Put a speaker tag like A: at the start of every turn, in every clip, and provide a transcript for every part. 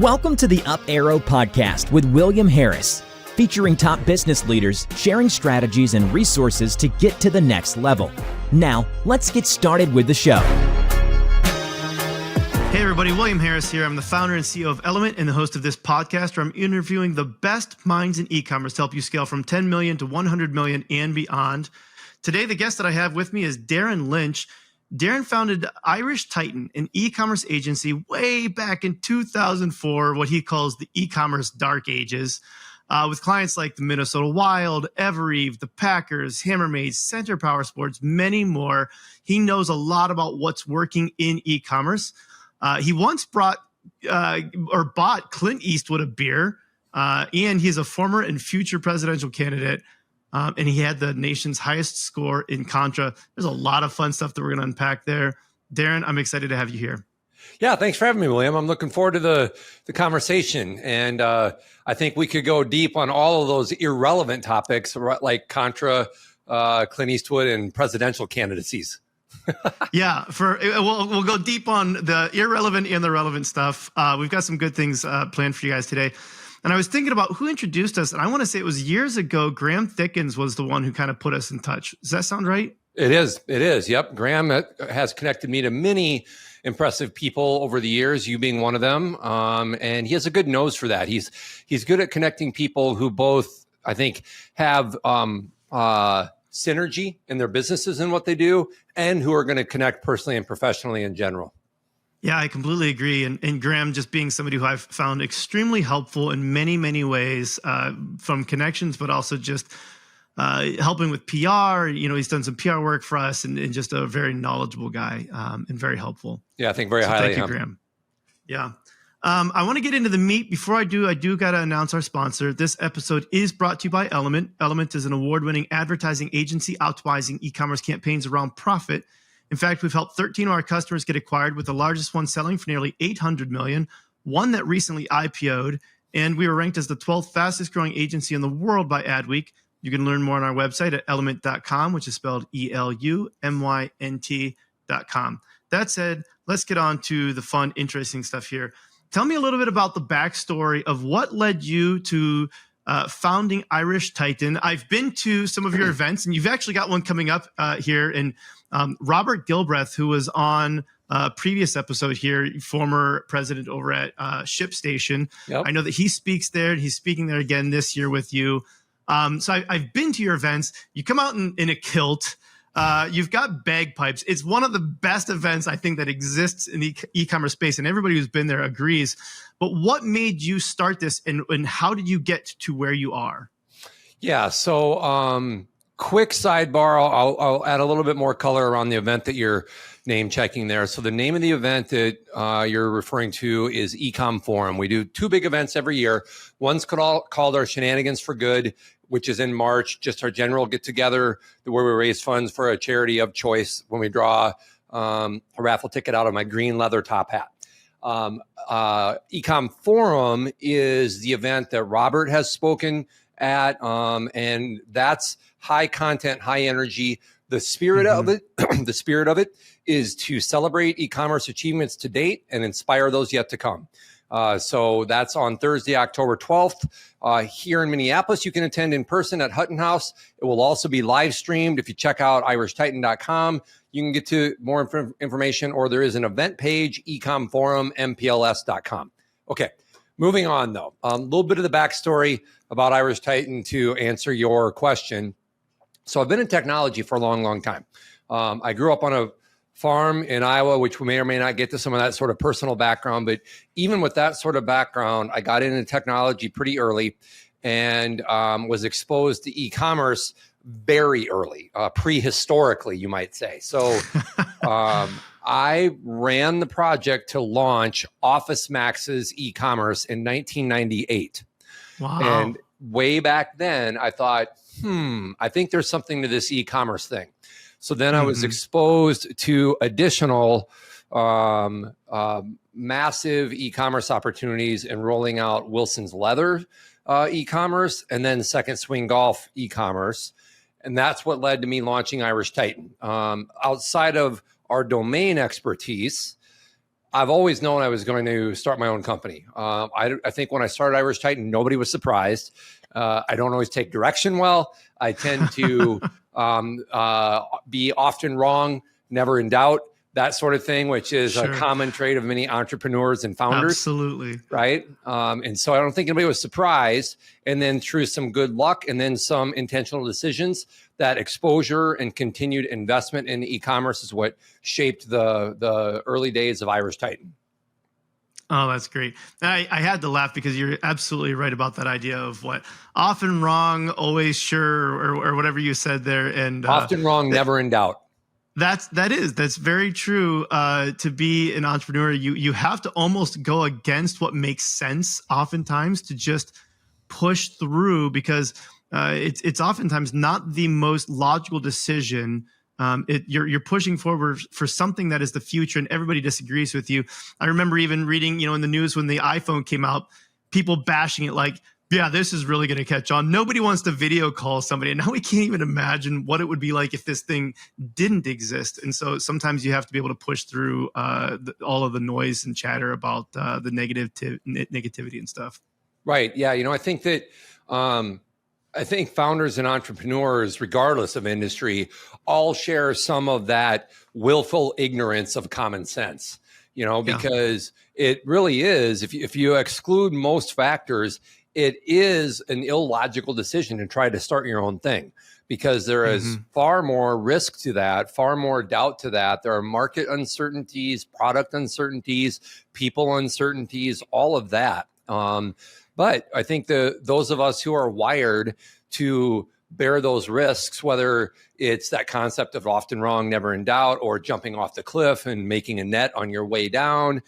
A: Welcome to the Up Arrow Podcast with William Harris, featuring top business leaders sharing strategies and resources to get to the next level. Now, let's get started with the show.
B: Hey everybody, William Harris here. I'm the founder and CEO of Element and the host of this podcast where I'm interviewing the best minds in e-commerce to help you scale from 10 million to 100 million and beyond. Today, the guest that I have with me is Darin Lynch. Darin founded Irish Titan, an e-commerce agency way back in 2004, what he calls the e-commerce dark ages, with clients like the Minnesota Wild, Evereve, the Packers, Hammermaids, Center Power Sports, many more. He knows a lot about what's working in e-commerce. He once bought Clint Eastwood a beer, and he's a former and future presidential candidate. And he had the nation's highest score in Contra. There's a lot of fun stuff that we're going to unpack there. Darin, I'm excited to have you here.
C: Yeah, thanks for having me, William. I'm looking forward to the conversation. And I think we could go deep on all of those irrelevant topics like Contra, Clint Eastwood, and presidential candidacies.
B: Yeah, we'll go deep on the irrelevant and the relevant stuff. We've got some good things planned for you guys today. And I was thinking about who introduced us, and I want to say it was years ago. Graham Thickens was the one who kind of put us in touch. Does that sound right? It
C: is. Yep. Graham has connected me to many impressive people over the years, you being one of them. And he has a good nose for that. He's good at connecting people who both, I think, have synergy in their businesses and what they do, and who are going to connect personally and professionally in general.
B: Yeah, I completely agree. And Graham just being somebody who I've found extremely helpful in many, many ways, from connections, but also just helping with PR. You know, he's done some PR work for us and just a very knowledgeable guy and very helpful.
C: Yeah, I think very highly.
B: Thank you, Graham. Yeah. I want to get into the meat. Before I do got to announce our sponsor. This episode is brought to you by Element. Element is an award-winning advertising agency optimizing e-commerce campaigns around profit. In fact, we've helped 13 of our customers get acquired, with the largest one selling for nearly $800 million, one that recently IPO'd, and we were ranked as the 12th fastest growing agency in the world by Adweek. You can learn more on our website at element.com, which is spelled ELUMYNT.com. That said, let's get on to the fun, interesting stuff here. Tell me a little bit about the backstory of what led you to founding Irish Titan. I've been to some of your events, and you've actually got one coming up here. And Robert Gilbreth, who was on a previous episode here, former president over at ShipStation. Yep. I know that he speaks there. He's speaking there again this year with you. So I've been to your events. You come out in a kilt. You've got bagpipes. It's one of the best events, I think, that exists in the e-commerce space, and everybody who's been there agrees. But what made you start this, and how did you get to where you are? Yeah,
C: so quick sidebar, I'll add a little bit more color around the event that you're name checking there. So the name of the event that you're referring to is eCom Forum. We do two big events every year. One's called our Shenanigans for Good, which is in March, just our general get together where we raise funds for a charity of choice when we draw a raffle ticket out of my green leather top hat. eCom Forum is the event that Robert has spoken at, and that's high content, high energy. The spirit of it, is to celebrate e-commerce achievements to date and inspire those yet to come. So that's on Thursday, October 12th. Here in Minneapolis, you can attend in person at Hutton House. It will also be live streamed. If you check out irishtitan.com, you can get to more information, or there is an event page, ecomforummpls.com. Okay, moving on though. A little bit of the backstory about Irish Titan to answer your question. So I've been in technology for a long, long time. I grew up on a farm in Iowa, which we may or may not get to some of that sort of personal background. But even with that sort of background, I got into technology pretty early and was exposed to e-commerce very early, prehistorically, you might say. So I ran the project to launch Office Max's e-commerce in 1998.
B: Wow.
C: And way back then, I thought, I think there's something to this e-commerce thing. So then I was exposed to additional massive e-commerce opportunities and rolling out Wilson's Leather e-commerce, and then Second Swing Golf e-commerce. And that's what led to me launching Irish Titan. Outside of our domain expertise, I've always known I was going to start my own company. I think when I started Irish Titan, nobody was surprised. I don't always take direction well. I tend to be often wrong, never in doubt, that sort of thing, which is a common trait of many entrepreneurs and founders.
B: Absolutely.
C: Right. And so I don't think anybody was surprised. And then through some good luck and then some intentional decisions, that exposure and continued investment in e-commerce is what shaped the early days of Irish Titan.
B: Oh, that's great. I had to laugh because you're absolutely right about that idea of what often wrong, always sure, or whatever you said there. And
C: often wrong, never in doubt.
B: That's very true. To be an entrepreneur, you have to almost go against what makes sense oftentimes to just push through, because it's oftentimes not the most logical decision. You're pushing forward for something that is the future, and everybody disagrees with you. I remember even reading, in the news when the iPhone came out, people bashing it like, yeah, this is really going to catch on. Nobody wants to video call somebody. And now we can't even imagine what it would be like if this thing didn't exist. And so sometimes you have to be able to push through all of the noise and chatter about the negativity and stuff.
C: Right. Yeah. I think that I think founders and entrepreneurs, regardless of industry, all share some of that willful ignorance of common sense, because it really is, if you exclude most factors, it is an illogical decision to try to start your own thing, because there is far more risk to that, far more doubt to that. There are market uncertainties, product uncertainties, people uncertainties, all of that. But I think those of us who are wired to bear those risks, whether it's that concept of often wrong, never in doubt, or jumping off the cliff and making a net on your way down,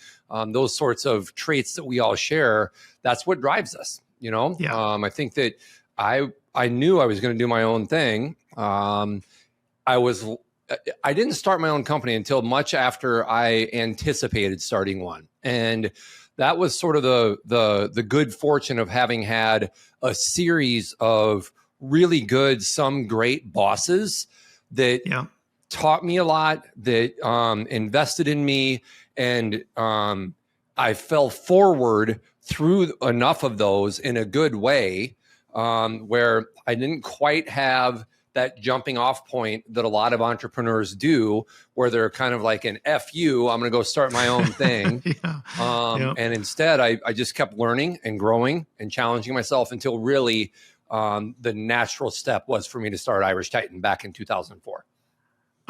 C: those sorts of traits that we all share, that's what drives us. I think that I knew I was going to do my own thing. I didn't start my own company until much after I anticipated starting one. And that was sort of the good fortune of having had a series of really good, some great bosses that taught me a lot, that invested in me. And I fell forward through enough of those in a good way, where I didn't quite have that jumping off point that a lot of entrepreneurs do, where they're kind of like an F you, I'm going to go start my own thing. And instead I just kept learning and growing and challenging myself until really the natural step was for me to start Irish Titan back in 2004.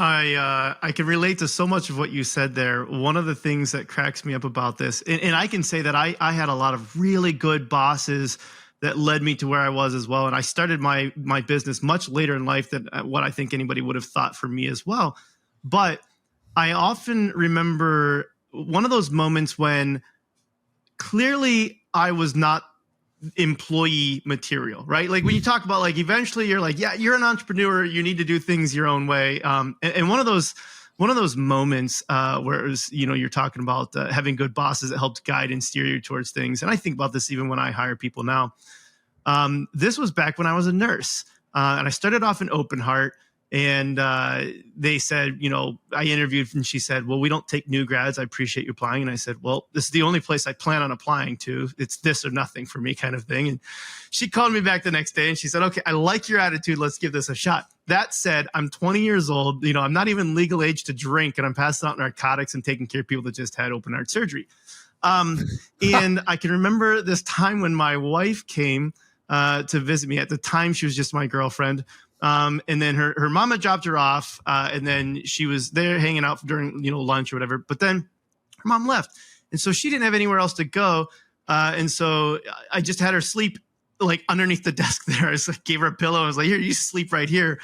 B: I can relate to so much of what you said there. One of the things that cracks me up about this, and I can say that I had a lot of really good bosses that led me to where I was as well. And I started my business much later in life than what I think anybody would have thought for me as well. But I often remember one of those moments when clearly I was not employee material, right? Like when you talk about like, eventually you're like, yeah, you're an entrepreneur, you need to do things your own way. And one of those moments where it was, you're talking about having good bosses that helped guide and steer you towards things. And I think about this even when I hire people now. This was back when I was a nurse, and I started off in Open Heart. And they said, I interviewed, and she said, well, we don't take new grads. I appreciate you applying. And I said, well, this is the only place I plan on applying to. It's this or nothing for me kind of thing. And she called me back the next day and she said, okay, I like your attitude. Let's give this a shot. That said, I'm 20 years old. I'm not even legal age to drink, and I'm passing out narcotics and taking care of people that just had open heart surgery. And I can remember this time when my wife came to visit me. At the time, she was just my girlfriend. And then her mama dropped her off, and then she was there hanging out during, lunch or whatever. But then her mom left. And so she didn't have anywhere else to go. And so I just had her sleep like underneath the desk there. I just gave her a pillow. I was like, here, you sleep right here.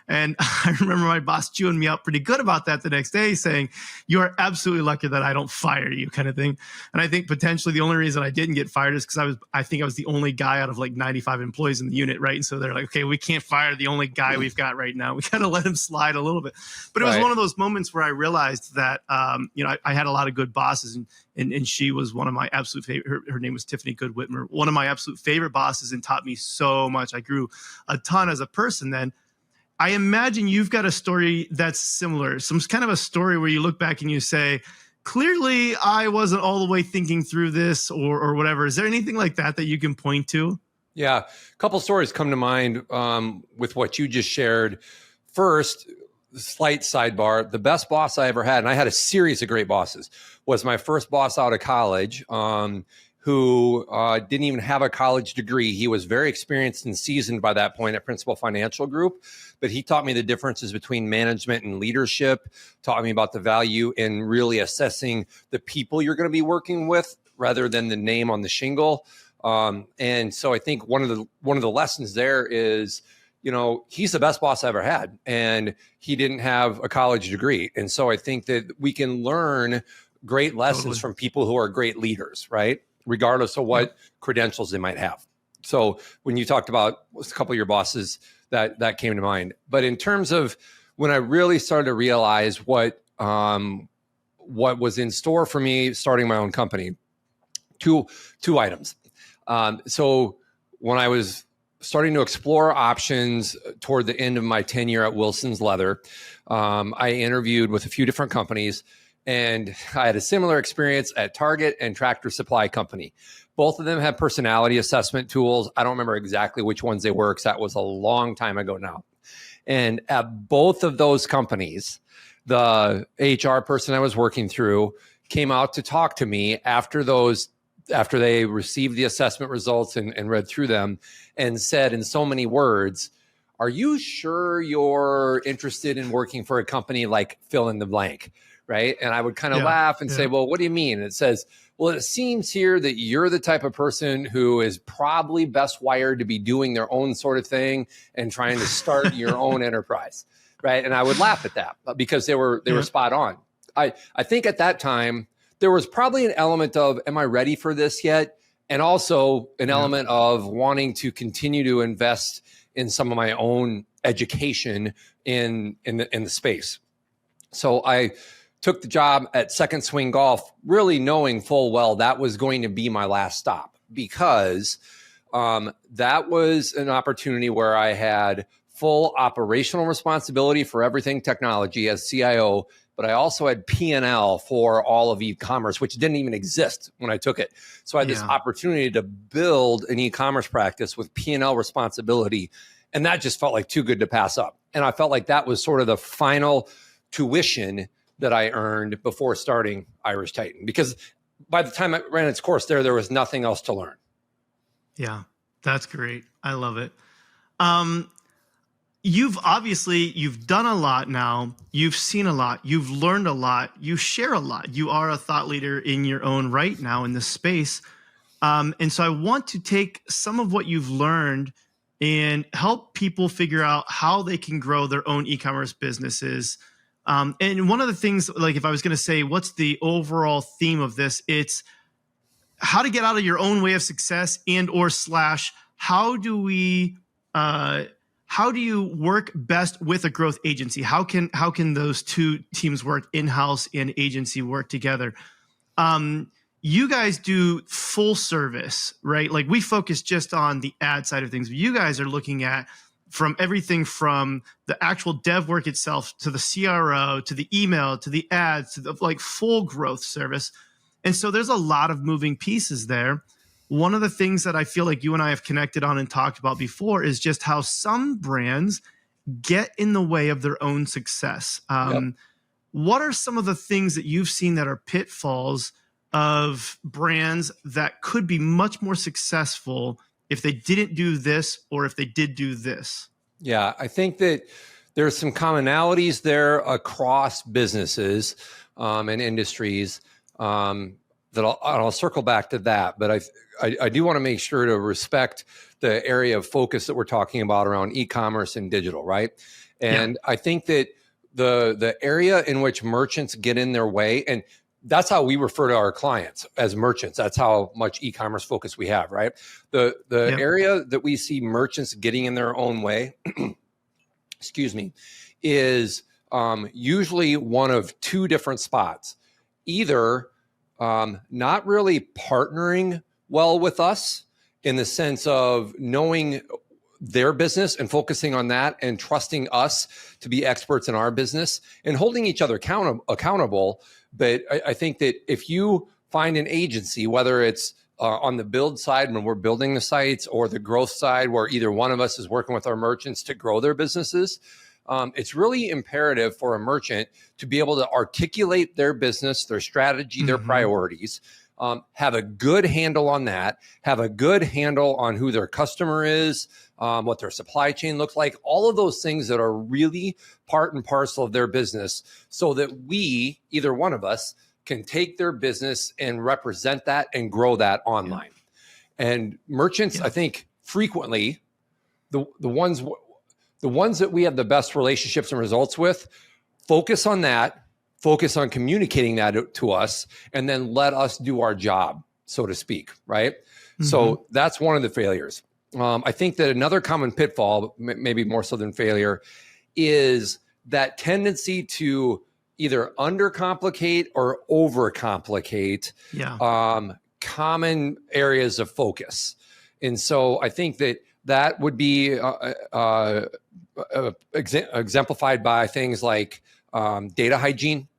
B: And I remember my boss chewing me out pretty good about that the next day, saying, you are absolutely lucky that I don't fire you, kind of thing. And I think potentially the only reason I didn't get fired is because I think I was the only guy out of like 95 employees in the unit, right? And so they're like, okay, we can't fire the only guy we've got right now. We kind of let him slide a little bit. But it was one of those moments where I realized that, I had a lot of good bosses, and she was one of my absolute favorite. Her name was Tiffany Good-Whitmer, one of my absolute favorite bosses, and taught me so much. I grew a ton as a person then. I imagine you've got a story that's similar, some kind of a story where you look back and you say, clearly I wasn't all the way thinking through this or whatever. Is there anything like that you can point to?
C: Yeah, a couple stories come to mind with what you just shared. First, slight sidebar, the best boss I ever had, and I had a series of great bosses, was my first boss out of college, who didn't even have a college degree. He was very experienced and seasoned by that point at Principal Financial Group, but he taught me the differences between management and leadership, taught me about the value in really assessing the people you're going to be working with rather than the name on the shingle. And so I think one of the lessons there is, he's the best boss I ever had, and he didn't have a college degree. And so I think that we can learn great lessons from people who are great leaders, right? Regardless of what credentials they might have. So when you talked about a couple of your bosses, that came to mind. But in terms of when I really started to realize what was in store for me starting my own company, two items. So when I was starting to explore options toward the end of my tenure at Wilson's Leather, I interviewed with a few different companies, and I had a similar experience at Target and Tractor Supply Company. Both of them had personality assessment tools. I don't remember exactly which ones they were, because that was a long time ago now. And at both of those companies, the HR person I was working through came out to talk to me after they received the assessment results and read through them, and said in so many words, "Are you sure you're interested in working for a company like fill in the blank?" Right? And I would kind of laugh and say, "Well, what do you mean?" And it says, "Well, it seems here that you're the type of person who is probably best wired to be doing their own sort of thing and trying to start your own enterprise." Right? And I would laugh at that because they were spot on. I think at that time, there was probably an element of, am I ready for this yet? And also an element of wanting to continue to invest in some of my own education in the space. So I took the job at Second Swing Golf, really knowing full well that was going to be my last stop, because that was an opportunity where I had full operational responsibility for everything technology as CIO, but I also had P&L for all of e-commerce, which didn't even exist when I took it. So I had this opportunity to build an e-commerce practice with P&L responsibility, and that just felt like too good to pass up. And I felt like that was sort of the final tuition that I earned before starting Irish Titan, because by the time I ran its course there was nothing else to learn.
B: Yeah, that's great. I love it. You've done a lot now. You've seen a lot. You've learned a lot. You share a lot. You are a thought leader in your own right now in this space. And so I want to take some of what you've learned and help people figure out how they can grow their own e-commerce businesses. And one of the things, like if I was going to say, what's the overall theme of this? It's how to get out of your own way of success / how do you work best with a growth agency? How can those two teams work, in-house and agency, work together? You guys do full service, right? Like we focus just on the ad side of things. You guys are looking at from everything from the actual dev work itself to the CRO, to the email, to the ads, to the like full growth service. And so there's a lot of moving pieces there. One of the things that I feel like you and I have connected on and talked about before is just how some brands get in the way of their own success. What are some of the things that you've seen that are pitfalls of brands that could be much more successful if they didn't do this or if they did do this?
C: Yeah, I think that there's some commonalities there across businesses and industries that I'll circle back to that. But I do want to make sure to respect the area of focus that we're talking about around e-commerce and digital, right? And I think that the area in which merchants get in their way, and that's how we refer to our clients as merchants. That's how much e-commerce focus we have, right? The area that we see merchants getting in their own way, excuse me, is usually one of two different spots. Either not really partnering well with us in the sense of knowing their business and focusing on that and trusting us to be experts in our business and holding each other accountable, But I think that if you find an agency, whether it's on the build side when we're building the sites, or the growth side where either one of us is working with our merchants to grow their businesses, it's really imperative for a merchant to be able to articulate their business, their strategy, their priorities, have a good handle on that, have a good handle on who their customer is, what their supply chain looks like, all of those things that are really part and parcel of their business, so that we, either one of us, can take their business and represent that and grow that online. And merchants, I think frequently, the ones that we have the best relationships and results with, focus on that, focus on communicating that to us, and then let us do our job, so to speak, right? So that's one of the failures. I think that another common pitfall, maybe more so than failure, is that tendency to either undercomplicate or overcomplicate common areas of focus. And so I think that would be exemplified by things like data hygiene,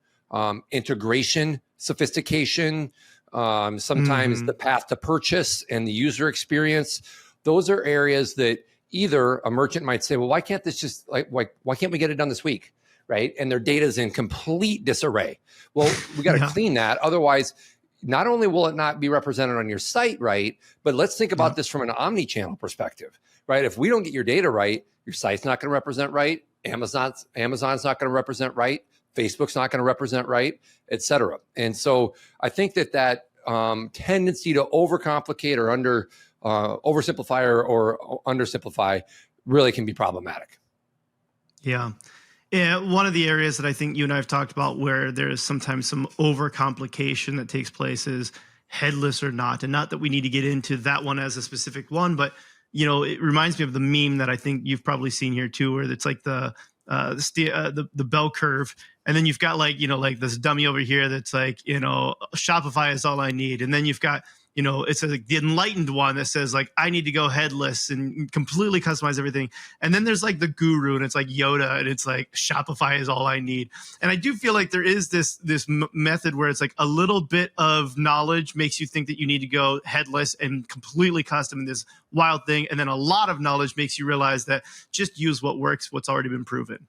C: integration, sophistication, sometimes the path to purchase and the user experience. Those are areas that either a merchant might say, well, why can't this just why can't we get it done this week? Right? And their data is in complete disarray. Well, we got to clean that. Otherwise, not only will it not be represented on your site right, but let's think about this from an omni-channel perspective, right? If we don't get your data right, your site's not going to represent right. Amazon's not going to represent right. Facebook's not going to represent right, et cetera. And so I think that tendency to overcomplicate or oversimplify or undersimplify really can be problematic.
B: Yeah. Yeah, one of the areas that I think you and I have talked about where there's sometimes some overcomplication that takes place is headless or not. And not that we need to get into that one as a specific one, but it reminds me of the meme that I think you've probably seen here too, where it's like the bell curve, and then you've got like this dummy over here that's like Shopify is all I need, and then you've got it's like the enlightened one that says like I need to go headless and completely customize everything, and then there's like the guru, and it's like Yoda, and it's like Shopify is all I need. And I do feel like there is this method where it's like a little bit of knowledge makes you think that you need to go headless and completely custom in this wild thing, and then a lot of knowledge makes you realize that just use what works, what's already been proven.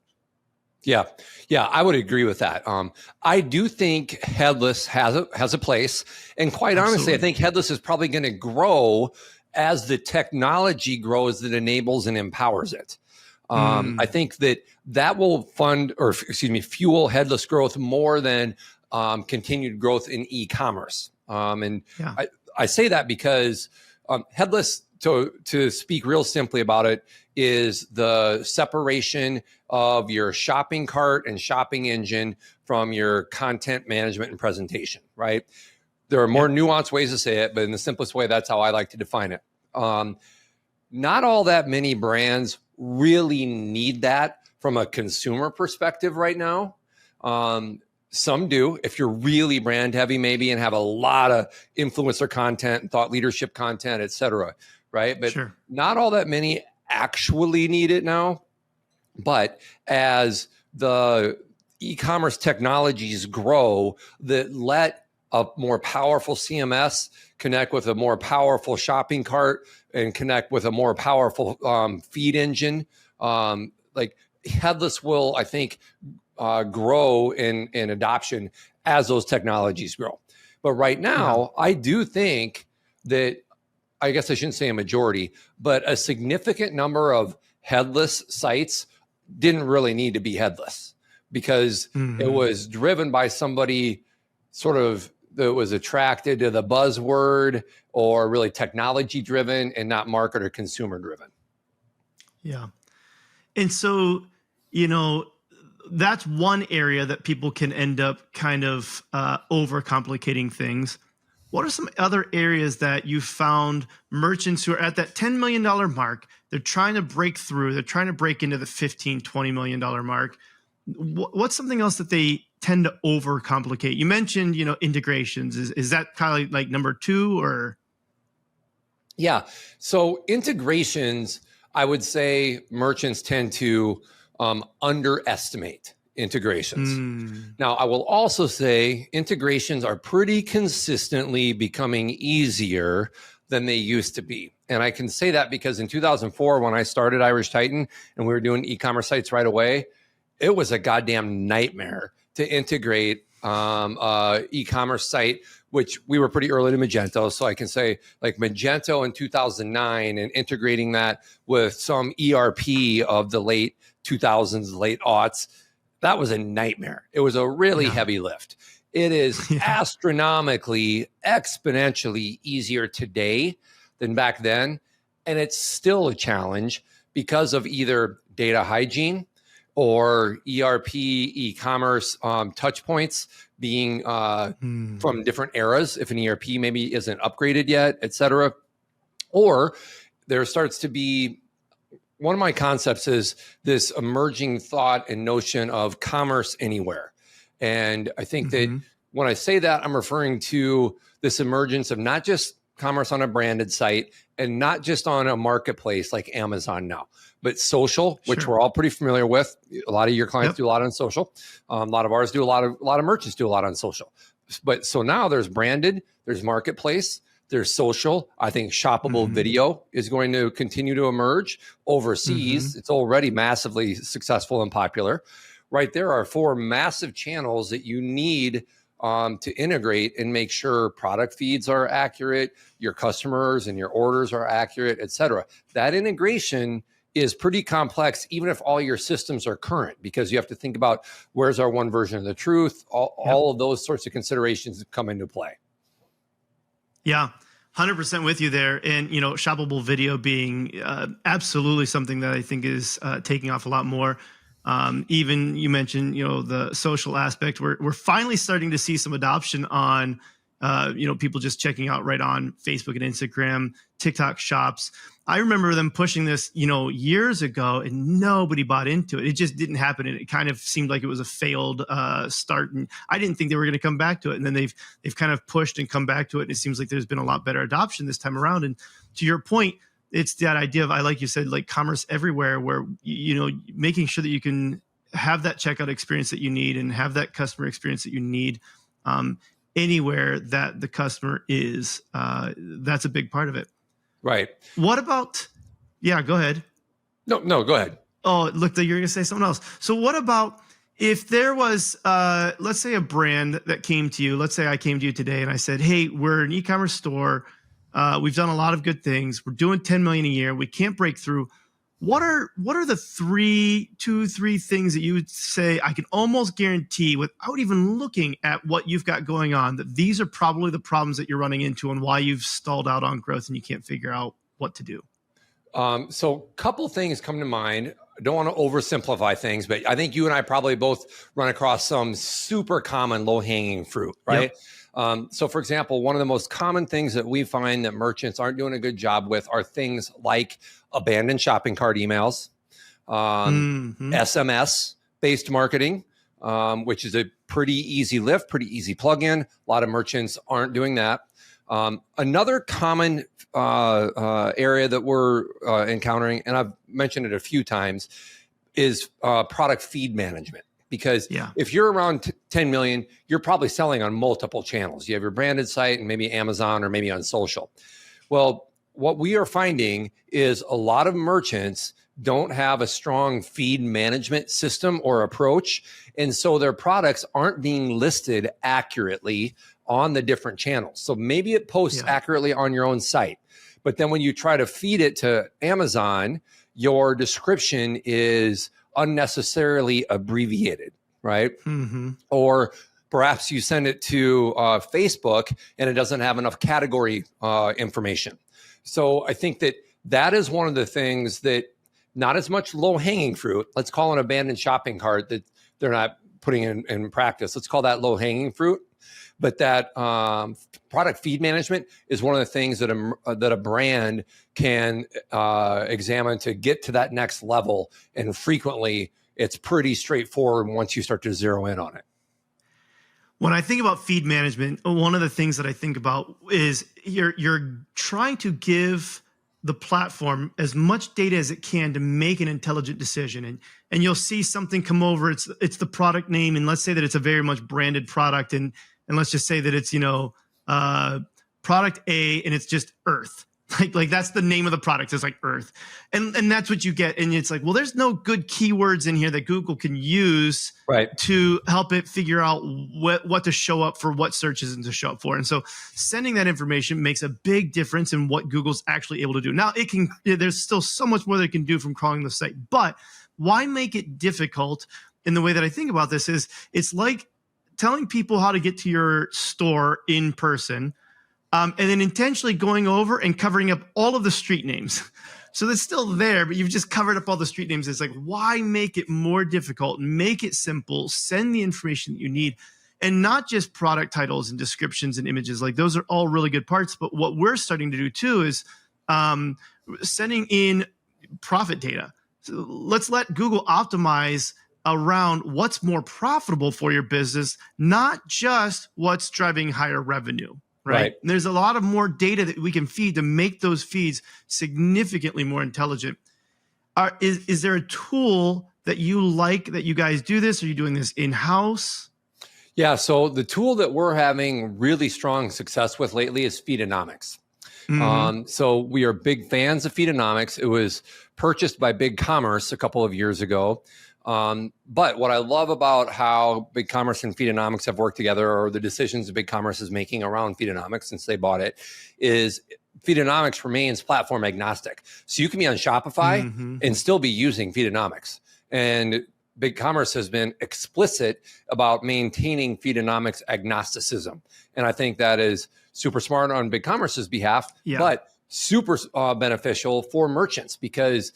C: Yeah, I would agree with that. I do think headless has a place, and quite honestly, I think headless is probably going to grow as the technology grows that enables and empowers it. I think that will fuel headless growth more than continued growth in e-commerce. I say that because headless, to speak real simply about it, is the separation of your shopping cart and shopping engine from your content management and presentation, right? There are more nuanced ways to say it, but in the simplest way, that's how I like to define it. Not all that many brands really need that from a consumer perspective right now. Some do, if you're really brand heavy maybe and have a lot of influencer content and thought leadership content, et cetera, right? But not all that many actually need it now. But as the e-commerce technologies grow that let a more powerful CMS connect with a more powerful shopping cart and connect with a more powerful feed engine, like headless will, I think, grow in adoption as those technologies grow. But right now, I do think that, I guess I shouldn't say a majority, but a significant number of headless sites didn't really need to be headless because it was driven by somebody that was attracted to the buzzword or really technology driven and not market or consumer driven.
B: Yeah. And so, that's one area that people can end up kind of overcomplicating things. What are some other areas that you found merchants who are at that $10 million mark, they're trying to break through, they're trying to break into the $15, $20 million mark. What's something else that they tend to overcomplicate? You mentioned, integrations. Is that kind of like number two or?
C: Yeah. So integrations, I would say merchants tend to underestimate integrations. Now, I will also say integrations are pretty consistently becoming easier than they used to be. And I can say that because in 2004, when I started Irish Titan and we were doing e-commerce sites right away, it was a goddamn nightmare to integrate e-commerce site, which we were pretty early to Magento. So I can say like Magento in 2009 and integrating that with some ERP of the late 2000s, late aughts, that was a nightmare. It was a really heavy lift. It is astronomically, exponentially easier today than back then. And it's still a challenge because of either data hygiene or ERP, e-commerce touch points being from different eras, if an ERP maybe isn't upgraded yet, et cetera. Or there starts to be, one of my concepts is this emerging thought and notion of commerce anywhere. And I think that when I say that, I'm referring to this emergence of not just commerce on a branded site and not just on a marketplace like Amazon now, but social, which we're all pretty familiar with. A lot of your clients do a lot on social. A lot of ours do a lot of merchants do a lot on social. But so now there's branded, there's marketplace, there's social. I think shoppable video is going to continue to emerge overseas. It's already massively successful and popular. Right there are 4 massive channels that you need to integrate and make sure product feeds are accurate, your customers and your orders are accurate, et cetera. That integration is pretty complex, even if all your systems are current, because you have to think about where's our one version of the truth. All of those sorts of considerations come into play.
B: Yeah. 100% with you there. And, you know, shoppable video being absolutely something that I think is taking off a lot more. Even you mentioned, you know, the social aspect. We're finally starting to see some adoption on, you know, people just checking out right on Facebook and Instagram, TikTok shops. I remember them pushing this, you know, years ago, and nobody bought into it. It just didn't happen, and it kind of seemed like it was a failed start. And I didn't think they were going to come back to it. And then they've kind of pushed and come back to it. And it seems like there's been a lot better adoption this time around. And to your point, it's that idea of, I like you said, like commerce everywhere, where, you know, making sure that you can have that checkout experience that you need and have that customer experience that you need anywhere that the customer is. That's a big part of it.
C: Right.
B: What about, yeah, go ahead.
C: No, go ahead.
B: Oh, it looked like you were going to say something else. So what about if there was, let's say a brand that came to you, let's say I came to you today and I said, hey, we're an e-commerce store. We've done a lot of good things. We're doing 10 million a year. We can't break through. What are the 2, 3 things that you would say I can almost guarantee without even looking at what you've got going on, that these are probably the problems that you're running into and why you've stalled out on growth and you can't figure out what to do?
C: So a couple things come to mind. I don't want to oversimplify things, but I think you and I probably both run across some super common low-hanging fruit, right? So for example, one of the most common things that we find that merchants aren't doing a good job with are things like abandoned shopping cart emails, SMS-based marketing, which is a pretty easy lift, pretty easy plug-in. A lot of merchants aren't doing that. Another common area that we're encountering, and I've mentioned it a few times, is product feed management. Because if you're around 10 million, you're probably selling on multiple channels. You have your branded site and maybe Amazon or maybe on social. Well, what we are finding is a lot of merchants don't have a strong feed management system or approach. And so their products aren't being listed accurately on the different channels. So maybe it posts accurately on your own site, but then when you try to feed it to Amazon, your description is unnecessarily abbreviated, right? Or perhaps you send it to Facebook and it doesn't have enough category information. So I think that is one of the things that not as much low-hanging fruit. Let's call an abandoned shopping cart that they're not putting in practice. Let's call that low-hanging fruit. But that product feed management is one of the things that a brand can examine to get to that next level. And frequently, it's pretty straightforward once you start to zero in on it.
B: When I think about feed management, one of the things that I think about is you're trying to give the platform as much data as it can to make an intelligent decision. And you'll see something come over. It's the product name, and let's say that it's a very much branded product, and let's just say that it's product A, and it's just Earth. Like that's the name of the product. It's like Earth, and that's what you get. And it's like, well, there's no good keywords in here that Google can use to help it figure out what to show up for, what searches and to show up for. And so sending that information makes a big difference in what Google's actually able to do. Now there's still so much more they can do from crawling the site, but why make it difficult? In the way that I think about this is, it's like telling people how to get to your store in person, and then intentionally going over and covering up all of the street names. So that's still there, but you've just covered up all the street names. It's like, why make it more difficult? Make it simple. Send the information that you need, and not just product titles and descriptions and images. Like, those are all really good parts. But what we're starting to do too is sending in profit data. So let's let Google optimize around what's more profitable for your business, not just what's driving higher revenue. Right. And there's a lot of more data that we can feed to make those feeds significantly more intelligent. Is there a tool that you like that you guys do this? Are you doing this in-house?
C: Yeah. So the tool that we're having really strong success with lately is Feedonomics. So we are big fans of Feedonomics. It was purchased by BigCommerce a couple of years ago. But what I love about how BigCommerce and Feedonomics have worked together, or the decisions that BigCommerce is making around Feedonomics since they bought it, is Feedonomics remains platform agnostic. So you can be on Shopify and still be using Feedonomics. And BigCommerce has been explicit about maintaining Feedonomics agnosticism. And I think that is super smart on BigCommerce's behalf, but super beneficial for merchants, because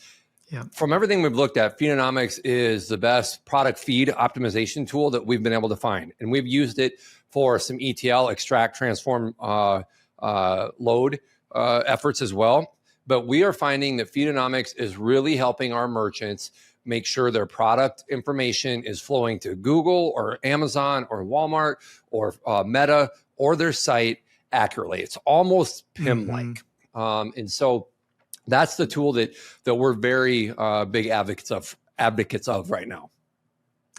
C: from everything we've looked at, Feedonomics is the best product feed optimization tool that we've been able to find. And we've used it for some ETL, extract, transform, load efforts as well. But we are finding that Feedonomics is really helping our merchants make sure their product information is flowing to Google or Amazon or Walmart or Meta or their site accurately. It's almost PIM-like. And so that's the tool that we're very big advocates of right now.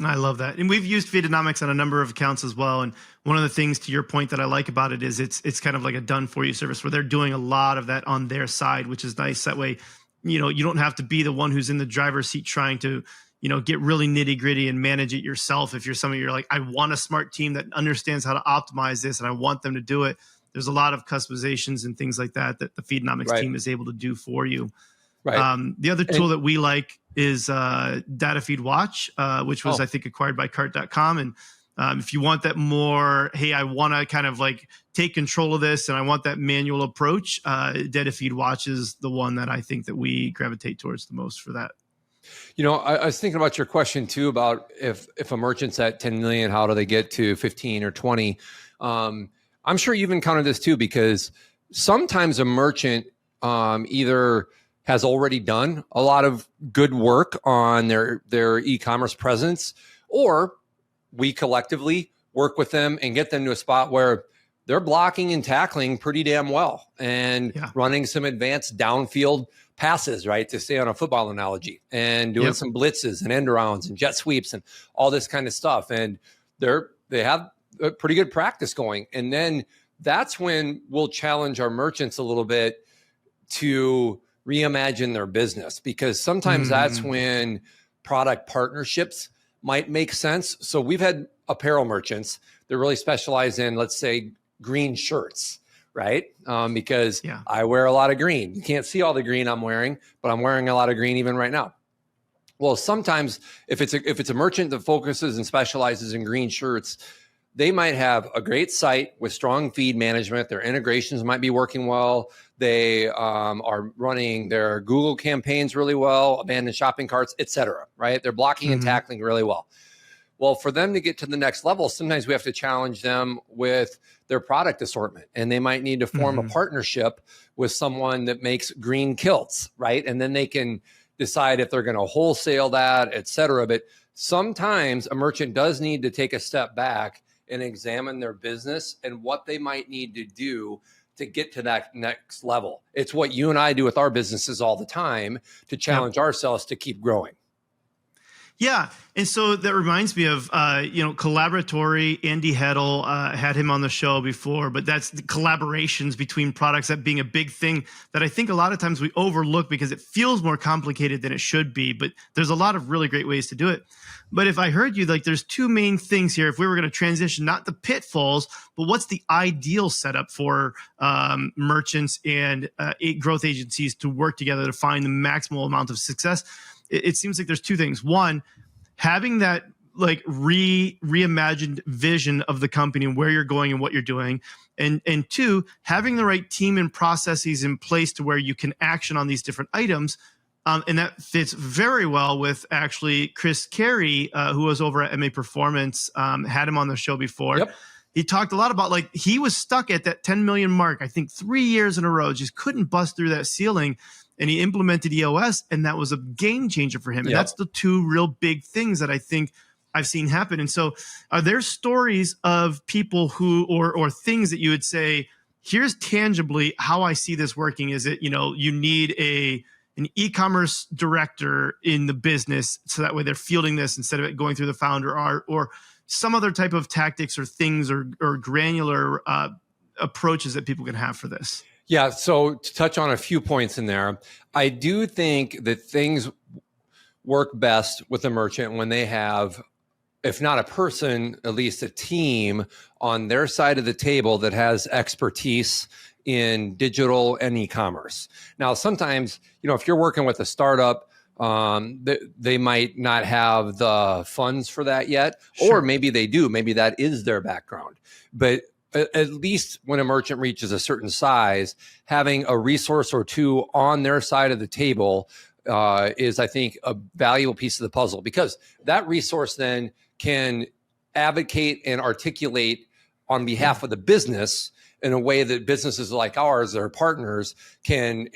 B: I love that. And we've used Feedonomics on a number of accounts as well. And one of the things, to your point, that I like about it is it's kind of like a done for you service where they're doing a lot of that on their side, which is nice. That way, you don't have to be the one who's in the driver's seat trying to, get really nitty gritty and manage it yourself. If you're somebody, you're like, I want a smart team that understands how to optimize this and I want them to do it. There's a lot of customizations and things like that the Feedonomics team is able to do for you. The other tool that we like is Data Feed Watch, which was, I think, acquired by Cart.com. And if you want that more, hey, I want to kind of like take control of this and I want that manual approach, Data Feed Watch is the one that I think that we gravitate towards the most for that.
C: I was thinking about your question too, about if a merchant's at 10 million, how do they get to 15 or 20? I'm sure you've encountered this too, because sometimes a merchant either has already done a lot of good work on their e-commerce presence, or we collectively work with them and get them to a spot where they're blocking and tackling pretty damn well and running some advanced downfield passes, right, to stay on a football analogy, and doing some blitzes and end rounds and jet sweeps and all this kind of stuff. And they have a pretty good practice going. And then that's when we'll challenge our merchants a little bit to reimagine their business, because sometimes that's when product partnerships might make sense. So we've had apparel merchants that really specialize in, let's say, green shirts, right? Because I wear a lot of green. You can't see all the green I'm wearing, but I'm wearing a lot of green even right now. Well, sometimes if it's a merchant that focuses and specializes in green shirts, they might have a great site with strong feed management. Their integrations might be working well. They are running their Google campaigns really well, abandoned shopping carts, et cetera, right? They're blocking and tackling really well. Well, for them to get to the next level, sometimes we have to challenge them with their product assortment. And they might need to form a partnership with someone that makes green kilts, right? And then they can decide if they're going to wholesale that, et cetera. But sometimes a merchant does need to take a step back and examine their business and what they might need to do to get to that next level. It's what you and I do with our businesses all the time to challenge ourselves to keep growing.
B: Yeah. And so that reminds me of, Collaboratory. Andy Heddle had him on the show before, but that's the collaborations between products, that being a big thing that I think a lot of times we overlook because it feels more complicated than it should be. But there's a lot of really great ways to do it. But if I heard you, like, there's two main things here. If we were going to transition, not the pitfalls, but what's the ideal setup for merchants and growth agencies to work together to find the maximal amount of success? It seems like there's two things. One, having that like reimagined vision of the company and where you're going and what you're doing. And two, having the right team and processes in place to where you can action on these different items. And that fits very well with actually Chris Carey, who was over at MA Performance, had him on the show before.
C: Yep.
B: He talked a lot about, like, he was stuck at that 10 million mark, I think 3 years in a row, just couldn't bust through that ceiling. And he implemented EOS, and that was a game changer for him. And that's the two real big things that I think I've seen happen. And so are there stories of people who, or things that you would say, here's tangibly how I see this working? Is it, you need an e-commerce director in the business, so that way they're fielding this instead of it going through the founder, or some other type of tactics or things or granular approaches that people can have for this?
C: Yeah. So to touch on a few points in there, I do think that things work best with a merchant when they have, if not a person, at least a team on their side of the table that has expertise in digital and e-commerce. Now, sometimes, if you're working with a startup, they might not have the funds for that yet, or maybe they do. Maybe that is their background. But at least when a merchant reaches a certain size, having a resource or two on their side of the table is, I think, a valuable piece of the puzzle, because that resource then can advocate and articulate on behalf of the business in a way that businesses like ours, their partners, can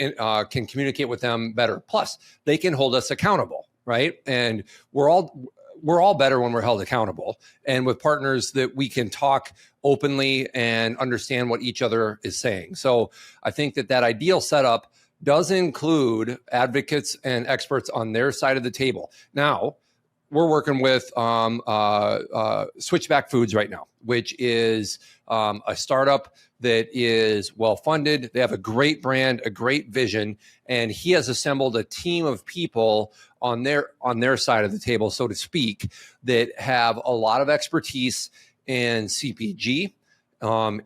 C: communicate with them better. Plus, they can hold us accountable, right? And we're all better when we're held accountable, and with partners that we can talk openly and understand what each other is saying. So I think that that setup does include advocates and experts on their side of the table. Now, we're working with Switchback Foods right now, which is a startup that is well-funded. They have a great brand, a great vision, and he has assembled a team of people on their side of the table, so to speak, that have a lot of expertise in CPG,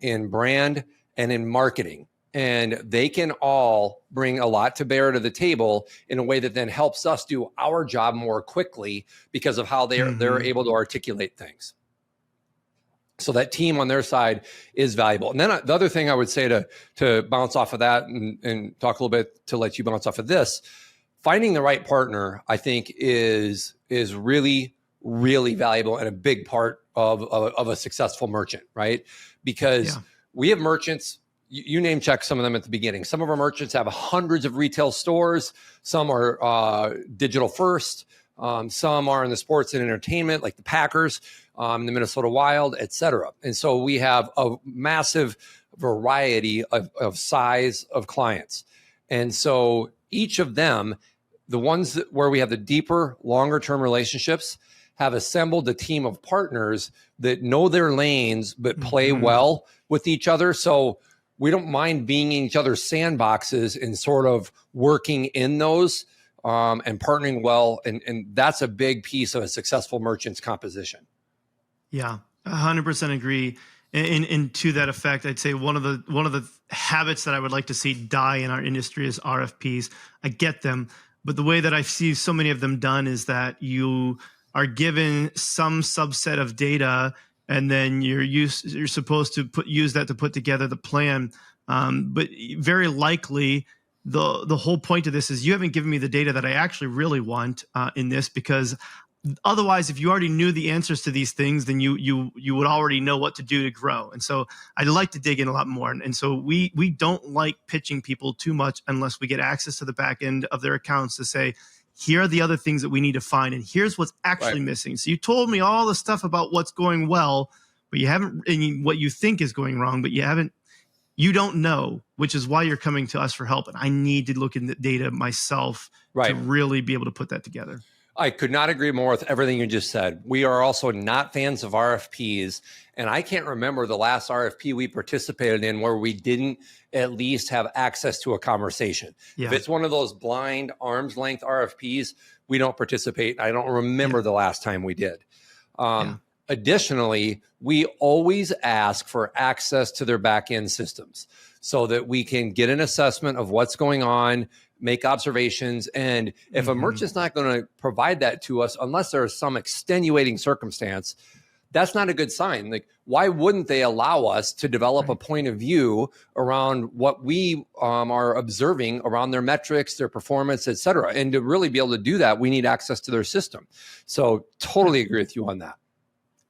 C: in brand, and in marketing. And they can all bring a lot to bear to the table in a way that then helps us do our job more quickly because of how they're able to articulate things. So that team on their side is valuable. And then the other thing I would say to bounce off of that and talk a little bit to let you bounce off of this, finding the right partner, I think, is really, really valuable and a big part of a successful merchant, right? Because we have merchants. You name check some of them at the beginning. Some of our merchants have hundreds of retail stores. Some are digital first. Some are in the sports and entertainment, like the Packers, the Minnesota Wild, et cetera. And so we have a massive variety of size of clients. And so each of them, the ones where we have the deeper, longer term relationships, have assembled a team of partners that know their lanes, but play well with each other. So we don't mind being in each other's sandboxes and sort of working in those and partnering well. And that's a big piece of a successful merchant's composition.
B: Yeah, 100% agree. And to that effect, I'd say one of the habits that I would like to see die in our industry is RFPs. I get them, but the way that I see so many of them done is that you are given some subset of data, and then you're supposed to use that to put together the plan. But very likely, the whole point of this is you haven't given me the data that I actually really want in this, because otherwise, if you already knew the answers to these things, then you would already know what to do to grow. And so I'd like to dig in a lot more. And so we don't like pitching people too much unless we get access to the back end of their accounts to say, here are the other things that we need to find, and here's what's actually missing. So you told me all the stuff about what's going well, but you haven't, and what you think is going wrong, but you you don't know, which is why you're coming to us for help. And I need to look in the data myself to really be able to put that together.
C: I could not agree more with everything you just said. We are also not fans of RFPs. And I can't remember the last RFP we participated in where we didn't at least have access to a conversation. Yeah. If it's one of those blind arm's length RFPs, we don't participate. I don't remember the last time we did. Additionally, we always ask for access to their back-end systems so that we can get an assessment of what's going on, make observations. And if a merchant's not going to provide that to us, unless there's some extenuating circumstance, that's not a good sign. Like, why wouldn't they allow us to develop a point of view around what we are observing around their metrics, their performance, et cetera? And to really be able to do that, we need access to their system. So totally agree with you on that.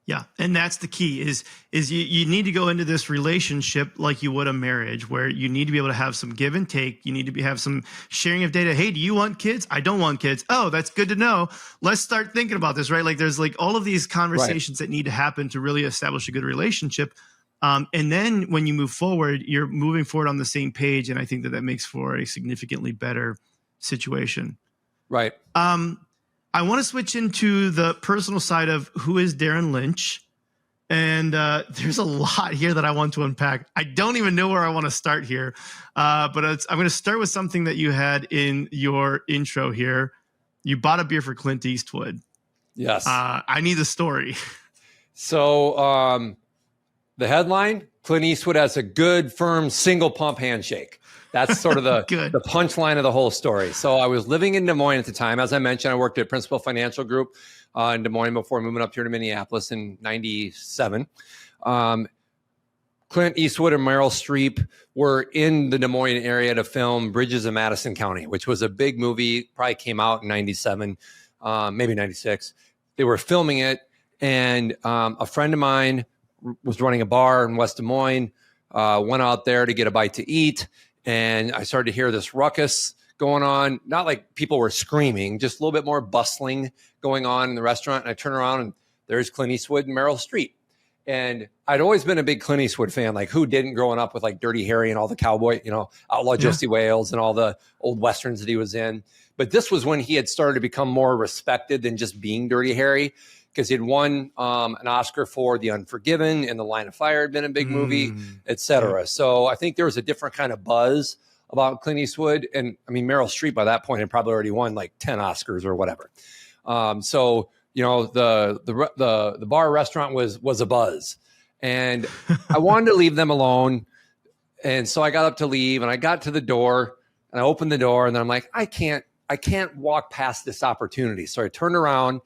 B: Yeah. And that's the key is you need to go into this relationship like you would a marriage, where you need to be able to have some give and take. You need to have some sharing of data. Hey, do you want kids? I don't want kids. Oh, that's good to know. Let's start thinking about this, right? Like there's like all of these conversations that need to happen to really establish a good relationship. And then when you move forward, you're moving forward on the same page. And I think that makes for a significantly better situation.
C: Right.
B: I want to switch into the personal side of who is Darin Lynch. And there's a lot here that I want to unpack. I don't even know where I want to start here. But I'm going to start with something that you had in your intro here. You bought a beer for Clint Eastwood.
C: Yes.
B: I need the story.
C: So the headline, Clint Eastwood has a good, firm, single pump handshake. That's sort of the punchline of the whole story. So I was living in Des Moines at the time. As I mentioned, I worked at Principal Financial Group in Des Moines before moving up here to Minneapolis in 97. Clint Eastwood and Meryl Streep were in the Des Moines area to film Bridges of Madison County, which was a big movie, probably came out in 97, maybe 96. They were filming it, and a friend of mine was running a bar in West Des Moines, went out there to get a bite to eat. And I started to hear this ruckus going on, not like people were screaming, just a little bit more bustling going on in the restaurant. And I turn around and there's Clint Eastwood and Meryl Streep. And I'd always been a big Clint Eastwood fan. Like, who didn't growing up with like Dirty Harry and all the cowboy, Outlaw Josie Wales and all the old Westerns that he was in. But this was when he had started to become more respected than just being Dirty Harry, because he'd won an Oscar for The Unforgiven, and The Line of Fire had been a big movie, et cetera. So I think there was a different kind of buzz about Clint Eastwood. And I mean, Meryl Streep by that point had probably already won like 10 Oscars or whatever. So, the bar restaurant was a buzz, and I wanted to leave them alone. And so I got up to leave, and I got to the door and I opened the door, and then I'm like, I can't walk past this opportunity. So I turned around.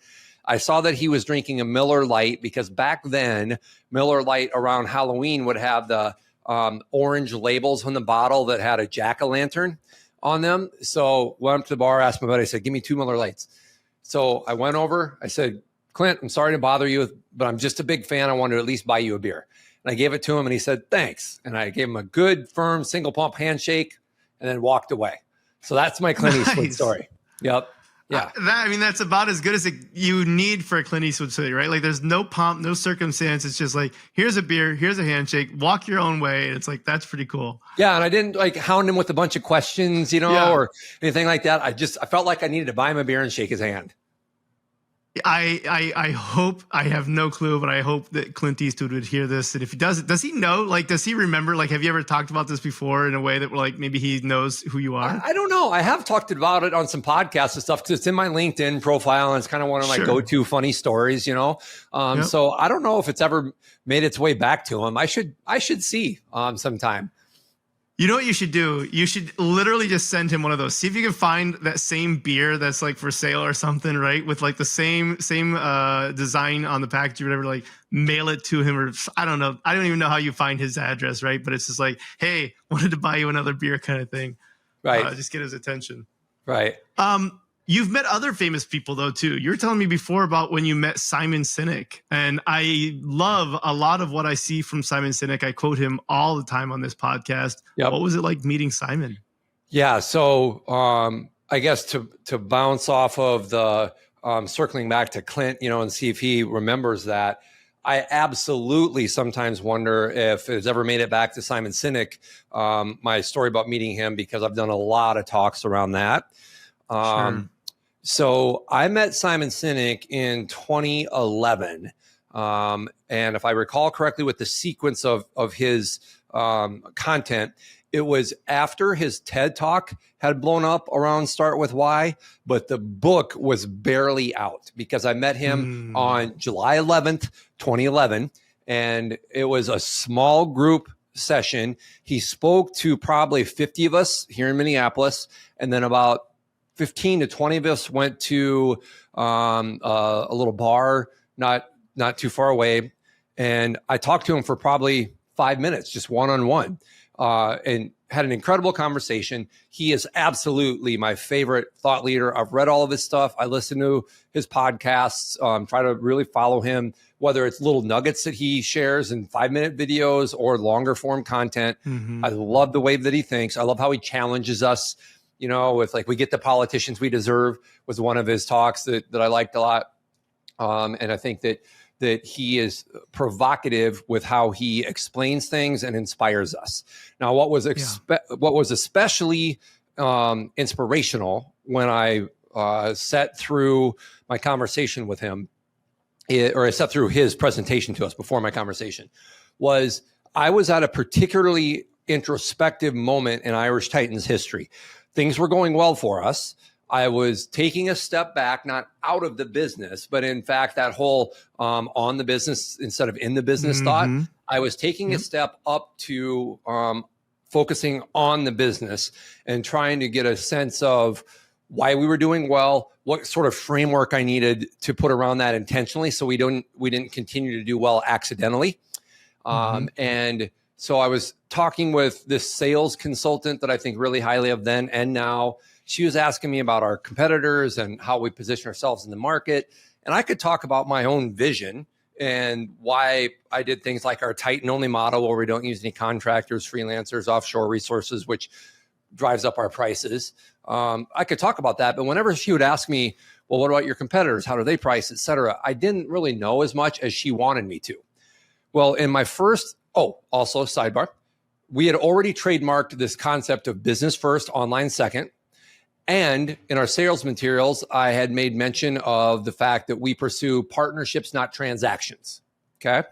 C: I saw that he was drinking a Miller Lite, because back then, Miller Lite around Halloween would have the orange labels on the bottle that had a jack-o'-lantern on them. So went up to the bar, asked my buddy, I said, give me 2 Miller Lites. So I went over, I said, Clint, I'm sorry to bother you, but I'm just a big fan. I want to at least buy you a beer. And I gave it to him, and he said, thanks. And I gave him a good, firm, single pump handshake, and then walked away. So that's my Clint Eastwood story. Yep. Yeah.
B: That's about as good as you need for a Clint Eastwood story, right? Like, there's no pomp, no circumstance. It's just like, here's a beer, here's a handshake, walk your own way. And it's like, that's pretty cool.
C: Yeah. And I didn't like hound him with a bunch of questions, or anything like that. I felt like I needed to buy him a beer and shake his hand.
B: I hope, I have no clue, but I hope that Clint Eastwood would hear this. And if he does he know, like, does he remember, like, have you ever talked about this before in a way that, like, maybe he knows who you are?
C: I don't know. I have talked about it on some podcasts and stuff, because it's in my LinkedIn profile, and it's kind of one of my go-to funny stories, So I don't know if it's ever made its way back to him. I should see sometime.
B: You know what you should do? You should literally just send him one of those. See if you can find that same beer that's like for sale or something, right? With like the same design on the package or whatever, like mail it to him, or I don't know. I don't even know how you find his address, right? But it's just like, hey, wanted to buy you another beer kind of thing.
C: Right.
B: Just get his attention.
C: Right.
B: You've met other famous people, though, too. You were telling me before about when you met Simon Sinek. And I love a lot of what I see from Simon Sinek. I quote him all the time on this podcast. Yep. What was it like meeting Simon?
C: Yeah. So I guess to bounce off of the circling back to Clint, and see if he remembers that. I absolutely sometimes wonder if it's ever made it back to Simon Sinek, my story about meeting him, because I've done a lot of talks around that.
B: Sure.
C: So I met Simon Sinek in 2011. And if I recall correctly with the sequence of his content, it was after his TED Talk had blown up around Start With Why, but the book was barely out because I met him on July 11th, 2011. And it was a small group session. He spoke to probably 50 of us here in Minneapolis. And then about 15 to 20 of us went to a little bar, not too far away. And I talked to him for probably 5 minutes, just one-on-one. And had an incredible conversation. He is absolutely my favorite thought leader. I've read all of his stuff. I listen to his podcasts, try to really follow him, whether it's little nuggets that he shares in 5-minute videos or longer form content. I love the way that he thinks. I love how he challenges us, with like, we get the politicians we deserve was one of his talks that I liked a lot. And I think that he is provocative with how he explains things and inspires us. Now, what was especially inspirational when I sat through my conversation with him, or I sat through his presentation to us before my conversation, was I was at a particularly introspective moment in Irish Titans history. Things were going well for us. I was taking a step back, not out of the business, but in fact, that whole on the business instead of in the business thought, I was taking a step up to focusing on the business and trying to get a sense of why we were doing well, what sort of framework I needed to put around that intentionally so we didn't continue to do well accidentally. And so I was talking with this sales consultant that I think really highly of then and now. She was asking me about our competitors and how we position ourselves in the market. And I could talk about my own vision and why I did things like our Titan only model, where we don't use any contractors, freelancers, offshore resources, which drives up our prices. I could talk about that. But whenever she would ask me, well, what about your competitors? How do they price, et cetera? I didn't really know as much as she wanted me to. Well, in my first, also sidebar, we had already trademarked this concept of business first, online second. And in our sales materials, I had made mention of the fact that we pursue partnerships, not transactions. Okay.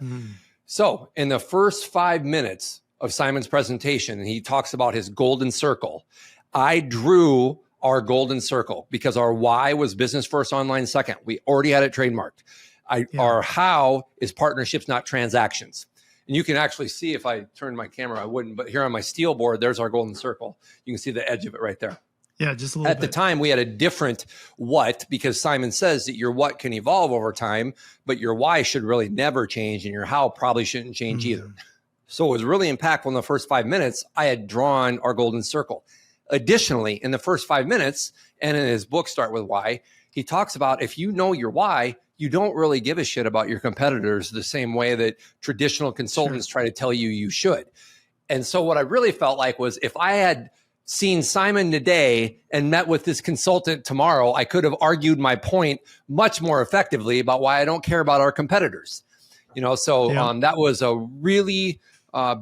C: So in the first 5 minutes of Simon's presentation, and he talks about his golden circle, I drew our golden circle because our why was business first, online second. We already had it trademarked. Our how is partnerships, not transactions. And you can actually see, if I turned my camera, I wouldn't, but here on my steel board, there's our golden circle. You can see the edge of it right there.
B: Yeah, just a little bit.
C: At the time, we had a different what, because Simon says that your what can evolve over time, but your why should really never change, and your how probably shouldn't change either. So it was really impactful in the first 5 minutes. I had drawn our golden circle. Additionally, in the first 5 minutes, and in his book, Start With Why, he talks about if you know your why, you don't really give a shit about your competitors the same way that traditional consultants try to tell you you should. And so what I really felt like was, if I had seen Simon today and met with this consultant tomorrow, I could have argued my point much more effectively about why I don't care about our competitors. That was a really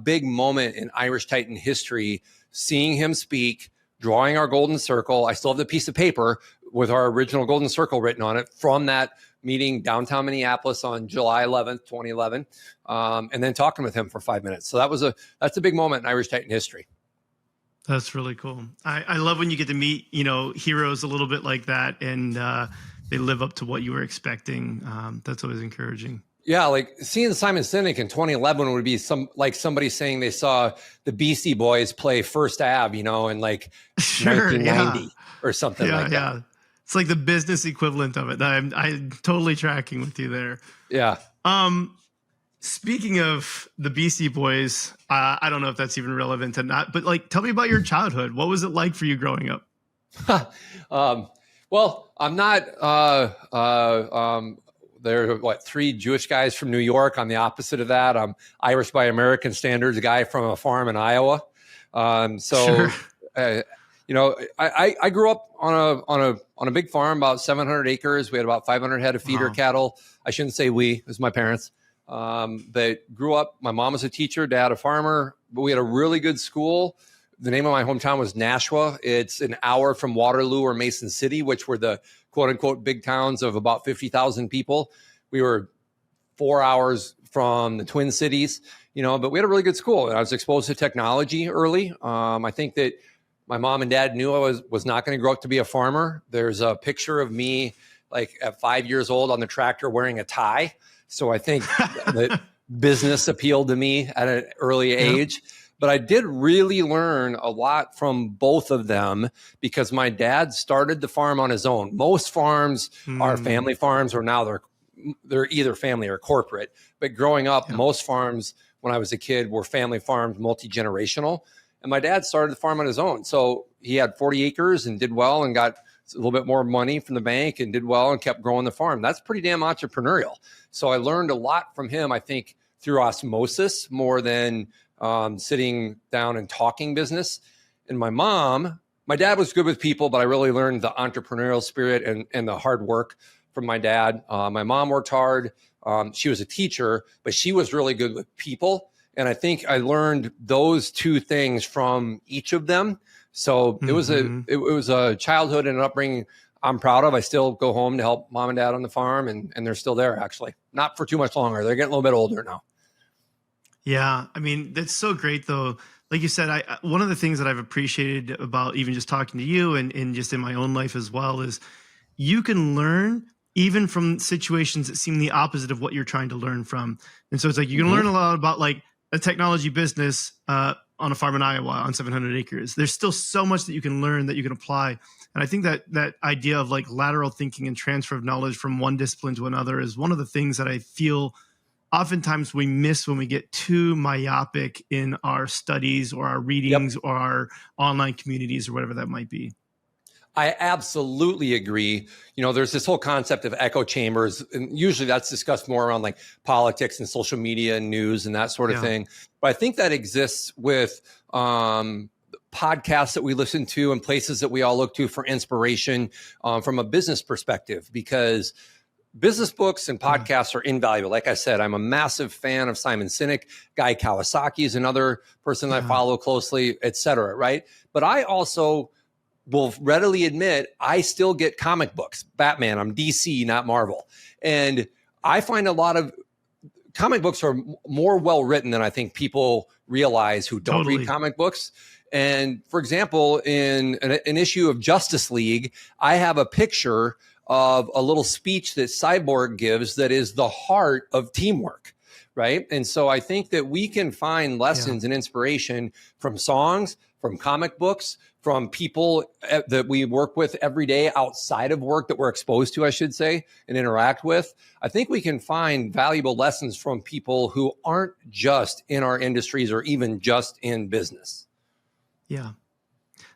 C: big moment in Irish Titan history, seeing him speak, drawing our golden circle. I still have the piece of paper with our original golden circle written on it from that meeting downtown Minneapolis on July 11th, 2011, and then talking with him for 5 minutes. So that's a big moment in Irish Titan history.
B: That's really cool. I love when you get to meet, heroes a little bit like that, and they live up to what you were expecting. That's always encouraging.
C: Yeah, like seeing Simon Sinek in 2011 would be somebody saying they saw the Beastie Boys play First Ave, in like 1990 or something like that. Yeah.
B: It's like the business equivalent of it. I'm totally tracking with you there.
C: Yeah.
B: Speaking of the Beastie Boys, I don't know if that's even relevant or not, but tell me about your childhood. What was it like for you growing up?
C: Well, I'm not, there are 3 Jewish guys from New York. I'm the opposite of that. I'm Irish by American standards, a guy from a farm in Iowa. I grew up on a big farm, about 700 acres. We had about 500 head of feeder cattle. I shouldn't say we, it was my parents. that grew up. My mom was a teacher, dad a farmer, but we had a really good school. The name of my hometown was Nashua. It's an hour from Waterloo or Mason City, which were the quote unquote big towns of about 50,000 people. We were 4 hours from the Twin Cities, but we had a really good school. And I was exposed to technology early. I think that my mom and dad knew I was not going to grow up to be a farmer. There's a picture of me like at 5 years old on the tractor wearing a tie. So I think that business appealed to me at an early age. But I did really learn a lot from both of them because my dad started the farm on his own. Most farms are family farms, or now they're either family or corporate. But growing up, most farms when I was a kid were family farms, multi-generational. And my dad started the farm on his own. So he had 40 acres and did well and got a little bit more money from the bank and did well and kept growing the farm. That's pretty damn entrepreneurial. So I learned a lot from him, I think, through osmosis more than sitting down and talking business. And my dad was good with people, but I really learned the entrepreneurial spirit and the hard work from my dad. My mom worked hard. She was a teacher, but she was really good with people. And I think I learned those two things from each of them. So it was a childhood and an upbringing I'm proud of. I still go home to help mom and dad on the farm, and they're still there, actually. Not for too much longer. They're getting a little bit older now.
B: Yeah. I mean, that's so great, though. Like you said, one of the things that I've appreciated about even just talking to you and just in my own life as well is you can learn even from situations that seem the opposite of what you're trying to learn from. And so it's like you can learn a lot about like a technology business on a farm in Iowa on 700 acres. There's still so much that you can learn that you can apply. And I think that idea of like lateral thinking and transfer of knowledge from one discipline to another is one of the things that I feel oftentimes we miss when we get too myopic in our studies or our readings or our online communities or whatever that might be.
C: I absolutely agree. There's this whole concept of echo chambers, and usually that's discussed more around like politics and social media and news and that sort of thing. But I think that exists with podcasts that we listen to and places that we all look to for inspiration from a business perspective, because business books and podcasts are invaluable. Like I said, I'm a massive fan of Simon Sinek. Guy Kawasaki is another person that I follow closely, et cetera, right? But I also will readily admit I still get comic books. Batman, I'm DC, not Marvel. And I find a lot of comic books are more well-written than I think people realize who don't read comic books. And for example, in an issue of Justice League, I have a picture of a little speech that Cyborg gives that is the heart of teamwork, right? And so I think that we can find lessons and inspiration from songs, from comic books, from people that we work with every day outside of work that we're exposed to, I should say, and interact with. I think we can find valuable lessons from people who aren't just in our industries or even just in business.
B: Yeah.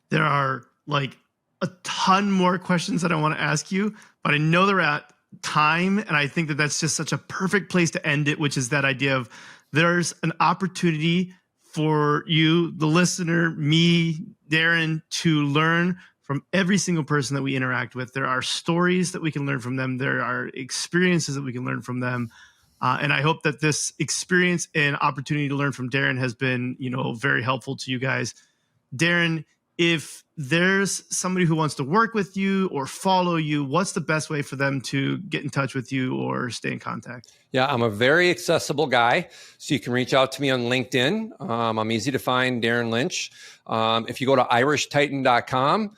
B: There are like a ton more questions that I want to ask you, but I know they're at time. And I think that that's just such a perfect place to end it, which is that idea of there's an opportunity for you, the listener, me, Darin, to learn from every single person that we interact with. There are stories that we can learn from them. There are experiences that we can learn from them. And I hope that this experience and opportunity to learn from Darin has been, very helpful to you guys. Darin, if there's somebody who wants to work with you or follow you, what's the best way for them to get in touch with you or stay in contact?
C: Yeah, I'm a very accessible guy. So you can reach out to me on LinkedIn. I'm easy to find, Darin Lynch. If you go to irishtitan.com,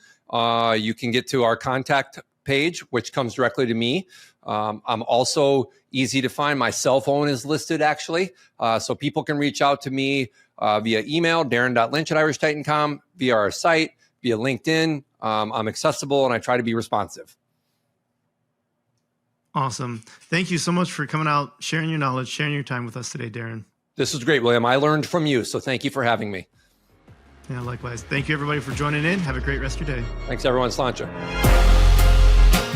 C: you can get to our contact page, which comes directly to me. I'm also easy to find. My cell phone is listed, actually. So people can reach out to me via email, darin.lynch@irishtitan.com, via our site, via LinkedIn. I'm accessible and I try to be responsive.
B: Awesome. Thank you so much for coming out, sharing your knowledge, sharing your time with us today, Darin.
C: This was great, William. I learned from you, so thank you for having me.
B: Yeah, likewise. Thank you, everybody, for joining in. Have a great rest of your day.
C: Thanks, everyone. Sláinte.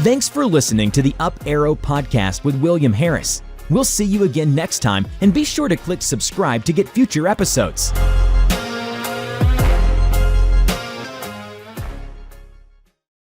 A: Thanks for listening to the Up Arrow podcast with William Harris. We'll see you again next time, and be sure to click subscribe to get future episodes.